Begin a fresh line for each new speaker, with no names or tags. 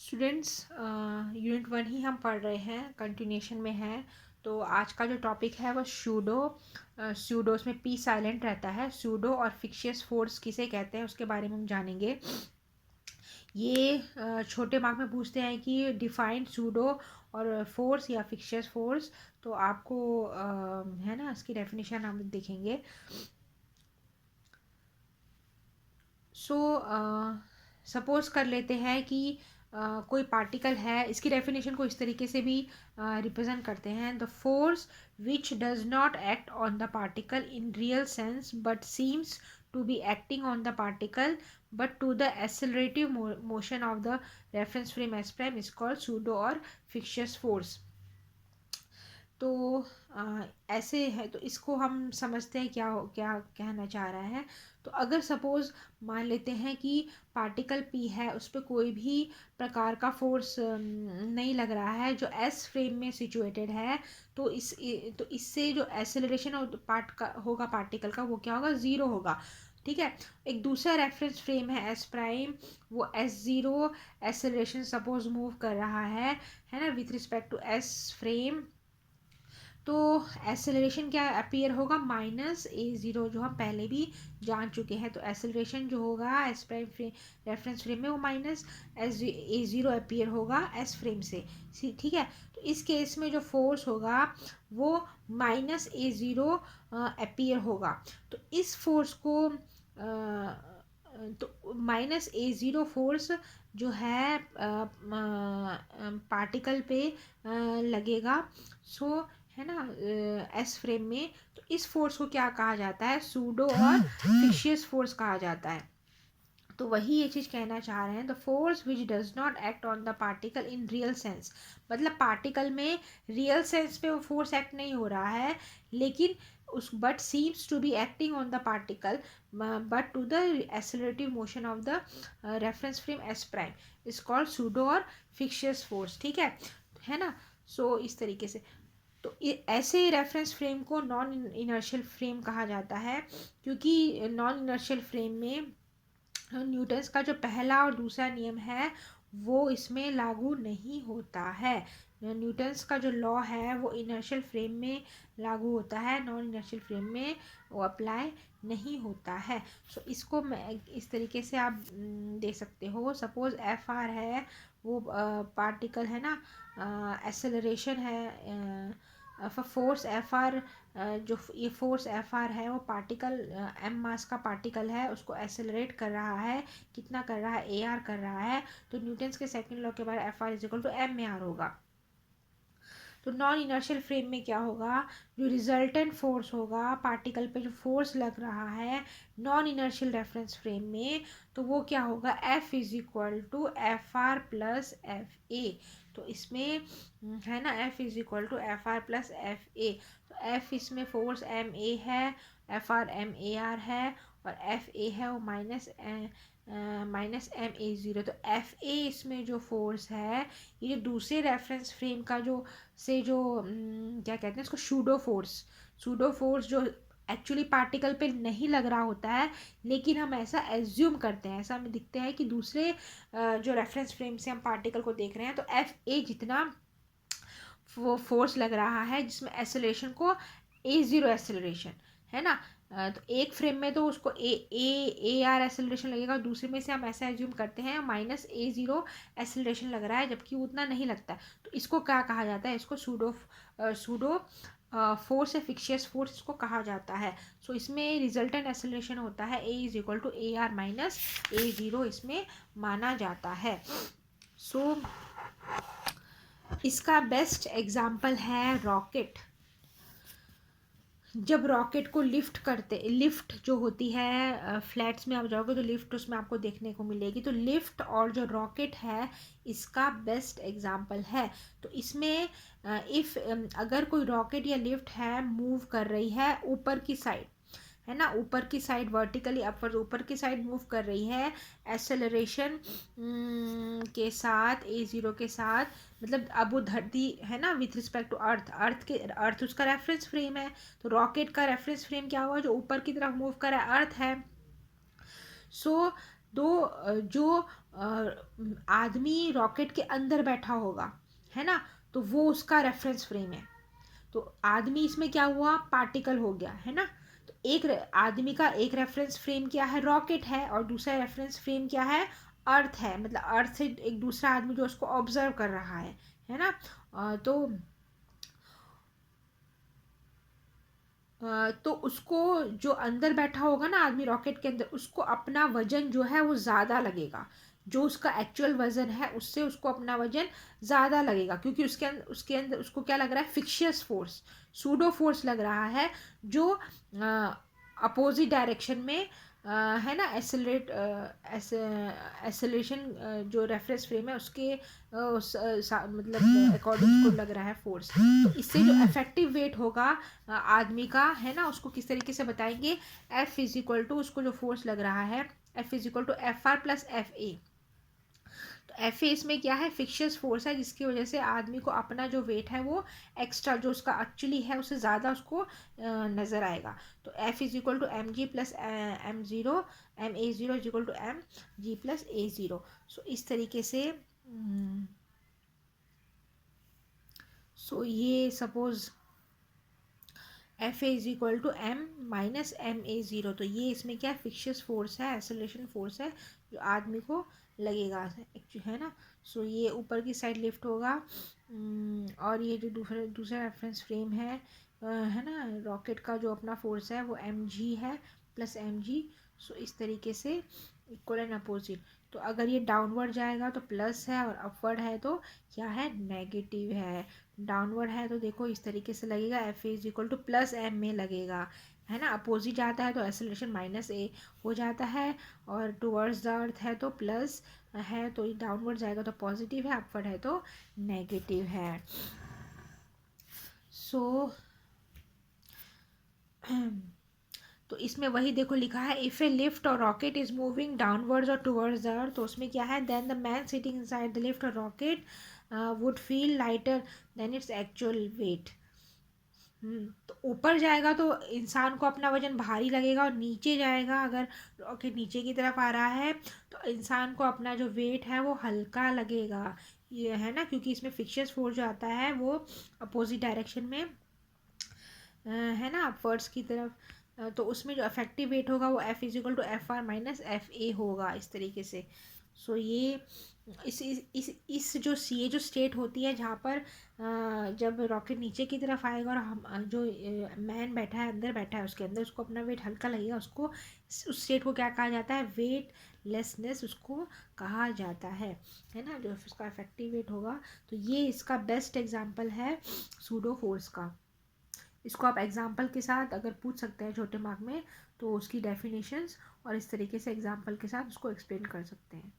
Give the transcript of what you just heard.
Students, unit 1 ही हम पढ़ रहे हैं, कंटिन्यूशन में है। तो आज का जो टॉपिक है वो सूडो। सूडो उसमें पी साइलेंट रहता है। सूडो और फिक्शियस फोर्स किसे कहते हैं उसके बारे में हम जानेंगे। ये छोटे मार्क में पूछते हैं कि डिफाइन सूडो और फोर्स या फिक्शियस फोर्स। तो आपको है ना, इसकी डेफिनेशन हम देखेंगे। सो सपोज कर लेते हैं कि कोई पार्टिकल है। इसकी डेफिनेशन को इस तरीके से भी रिप्रेजेंट करते हैं। The force which does not act on the particle in real sense but seems to be acting on the particle but to the accelerative motion of the reference frame S prime is called pseudo और fictitious force. तो ऐसे है, तो इसको हम समझते हैं क्या कहना चाह रहा है। तो अगर सपोज मान लेते हैं कि पार्टिकल पी है, उस पर कोई भी प्रकार का फोर्स नहीं लग रहा है, जो एस फ्रेम में सिचुएटेड है, तो इससे जो एक्सेलरेशन पार्ट का होगा पार्टिकल का, वो क्या होगा, ज़ीरो होगा। ठीक है। एक दूसरा रेफरेंस फ्रेम है एस प्राइम, वो S zero acceleration suppose move कर रहा है ना, with respect to S frame. तो एक्सेलरेशन क्या अपीयर होगा, माइनस ए ज़ीरो, जो हम पहले भी जान चुके हैं। तो एक्सेलरेशन जो होगा S prime frame reference frame में, वो minus S A zero appear होगा एस फ्रेम से। ठीक है। तो इस केस में जो फोर्स होगा वो माइनस ए ज़ीरो अपीयर होगा। तो इस फोर्स को तो माइनस ए ज़ीरो फोर्स जो है पार्टिकल पे लगेगा। सो है ना, एस फ्रेम में। तो इस फोर्स को क्या कहा जाता है, सूडो और फिक्शियस फोर्स कहा जाता है। तो वही ये चीज़ कहना चाह रहे हैं, the force which does not act on the particle in real sense. मतलब पार्टिकल में रियल सेंस पे वो फोर्स एक्ट नहीं हो रहा है, लेकिन उस but seems to be acting on the particle but to the accelerative motion of the reference frame S prime is called pseudo और फिक्शियस फोर्स। ठीक है ना। सो इस तरीके से, तो ऐसे रेफरेंस फ्रेम को नॉन इनर्शियल फ्रेम कहा जाता है, क्योंकि नॉन इनर्शियल फ्रेम में न्यूटन्स का जो पहला और दूसरा नियम है वो इसमें लागू नहीं होता है। न्यूटन्स का जो लॉ है वो इनर्शियल फ्रेम में लागू होता है, नॉन इनर्शियल फ्रेम में वो अप्लाई नहीं होता है। सो इसको मैं इस तरीके से आप दे सकते हो। सपोज एफ आर है, वो पार्टिकल है ना, एक्सेलरेशन है, फोर्स एफ आर। जो ये फोर्स एफ आर है वो पार्टिकल एम मास का पार्टिकल है, उसको एक्सेलरेट कर रहा है। कितना कर रहा है, ए आर कर रहा है। तो न्यूटन्स के सेकंड लॉ के बाद F R is equal to M A R होगा। तो नॉन इनर्शियल फ्रेम में क्या होगा, जो रिजल्टेंट फोर्स होगा पार्टिकल पे, जो फोर्स लग रहा है नॉन इनर्शियल रेफरेंस फ्रेम में, तो वो क्या होगा, F is equal to F R plus F A. तो इसमें है ना, F is equal to F R plus F A. तो एफ इसमें फोर्स एम ए है, F R M A R है, और एफ ए है वो माइनस एम ए ज़ीरो। तो एफ ए इसमें जो फोर्स है, ये जो दूसरे रेफरेंस फ्रेम का जो क्या कहते हैं इसको, सूडो फोर्स जो एक्चुअली पार्टिकल पे नहीं लग रहा होता है, लेकिन हम ऐसा एज्यूम करते हैं, ऐसा हमें दिखते हैं कि दूसरे जो रेफरेंस फ्रेम से हम पार्टिकल को देख रहे हैं, तो एफ ए जितना वो फोर्स लग रहा है, जिसमें एक्सेलरेशन को ए ज़ीरो एक्सेलरेशन है ना। तो एक फ्रेम में तो उसको ए आर एक्सेलरेशन लगेगा, दूसरे में से हम ऐसा एज्यूम करते हैं माइनस ए ज़ीरो एक्सेलरेशन लग रहा है, जबकि उतना नहीं लगता। तो इसको क्या कहा जाता है, इसको सूडो फोर्स या फिक्शियस फोर्स इसको कहा जाता है। सो इसमें रिजल्टेंट एक्सेलरेशन होता है A is equal to A R minus A zero, इसमें माना जाता है। सो इसका बेस्ट एग्जाम्पल है रॉकेट। जब रॉकेट को लिफ्ट जो होती है, फ्लैट्स में आप जाओगे तो लिफ्ट उसमें आपको देखने को मिलेगी। तो लिफ्ट और जो रॉकेट है, इसका बेस्ट एग्जाम्पल है। तो इसमें अगर कोई रॉकेट या लिफ्ट है, मूव कर रही है ऊपर की साइड, है ना, ऊपर की साइड वर्टिकली अपवर्ड ऊपर की साइड मूव कर रही है, एक्सेलरेशन के साथ, ए ज़ीरो के साथ। मतलब अब वो धरती है ना, विथ रिस्पेक्ट टू अर्थ उसका रेफरेंस फ्रेम है। तो रॉकेट का रेफरेंस फ्रेम क्या हुआ, जो ऊपर की तरफ मूव कर रहा है, अर्थ है। सो जो आदमी रॉकेट के अंदर बैठा होगा, है ना, तो वो उसका रेफरेंस फ्रेम है। तो आदमी इसमें क्या हुआ, पार्टिकल हो गया, है ना। तो आदमी का एक रेफरेंस फ्रेम क्या है, रॉकेट है, और दूसरा रेफरेंस फ्रेम क्या है, अर्थ है। मतलब अर्थ से एक दूसरा आदमी जो उसको ऑब्जर्व कर रहा है ना। तो उसको जो अंदर बैठा होगा ना आदमी रॉकेट के अंदर, उसको अपना वजन जो है वो ज़्यादा लगेगा। जो उसका एक्चुअल वजन है उससे उसको अपना वजन ज़्यादा लगेगा, क्योंकि उसके अंदर उसको क्या लग रहा है, फिक्शियस फोर्स, सूडो फोर्स लग रहा है, जो अपोजिट डायरेक्शन में है ना, एसलेशन जो रेफरेंस फ्रेम है उसके मतलब अकॉर्डिंग को लग रहा है फोर्स। तो इससे जो इफेक्टिव वेट होगा आदमी का, है ना, उसको किस तरीके से बताएंगे, एफ इज इक्वल टू, उसको जो फोर्स लग रहा है F is equal to F R plus F A. तो एफ ए इसमें क्या है, फिक्शियस फोर्स है, जिसकी वजह से आदमी को अपना जो वेट है वो एक्स्ट्रा जो उसका एक्चुअली है उससे ज़्यादा उसको नज़र आएगा। तो F is equal to M G plus M zero, M A zero is equal to M G plus A zero. So इस तरीके से ये suppose F A is equal to M minus M A zero. तो ये इसमें क्या है, fictitious force है, एक्सेलरेशन फोर्स है, जो आदमी को लगेगा है ना। ये ऊपर की साइड लिफ्ट होगा। और ये जो दूसरा रेफरेंस फ्रेम है ना, रॉकेट का जो अपना फोर्स है वो एम जी है प्लस एम जी। इस तरीके से इक्वल एंड अपोजिट। तो अगर ये डाउनवर्ड जाएगा तो प्लस है, और अपवर्ड है तो क्या है, नेगेटिव है। डाउनवर्ड है तो देखो इस तरीके से लगेगा, F is equal to plus M में लगेगा, है ना। अपोजिट जाता है तो एक्सेलरेशन माइनस ए हो जाता है, और टुवर्ड्स द अर्थ है तो प्लस है, तो डाउनवर्ड जाएगा तो पॉजिटिव है, अपवर्ड है तो नेगेटिव है। सो तो इसमें वही देखो लिखा है, इफ़ ए लिफ्ट और रॉकेट इज मूविंग डाउनवर्ड्स और टुवर्ड्स द अर्थ, तो उसमें क्या है, then the man sitting inside the lift और rocket would feel lighter than its actual weight. तो ऊपर जाएगा तो इंसान को अपना वजन भारी लगेगा, और नीचे जाएगा अगर रॉकेट नीचे की तरफ आ रहा है तो इंसान को अपना जो वेट है वो हल्का लगेगा। ये है ना, क्योंकि इसमें फिक्शियस फोर्स जो आता है वो अपोजिट डायरेक्शन में है ना, अपवर्ड्स की तरफ। तो उसमें जो इफेक्टिव वेट होगा वो F is equal to F R minus F A होगा, इस तरीके से। ये इस जो ये जो स्टेट होती है जहाँ पर जब रॉकेट नीचे की तरफ आएगा और हम जो मैन बैठा है अंदर बैठा है उसके अंदर, उसको अपना वेट हल्का लगेगा, उसको उस स्टेट को क्या कहा जाता है, वेट लेसनेस उसको कहा जाता है ना, जो उसका इफेक्टिव वेट होगा। तो ये इसका बेस्ट एग्जांपल है सूडो फोर्स का। इसको आप एग्जाम्पल के साथ अगर पूछ सकते हैं छोटे मार्क में, तो उसकी डेफिनेशंस और इस तरीके से एग्जाम्पल के साथ उसको एक्सप्लेन कर सकते हैं।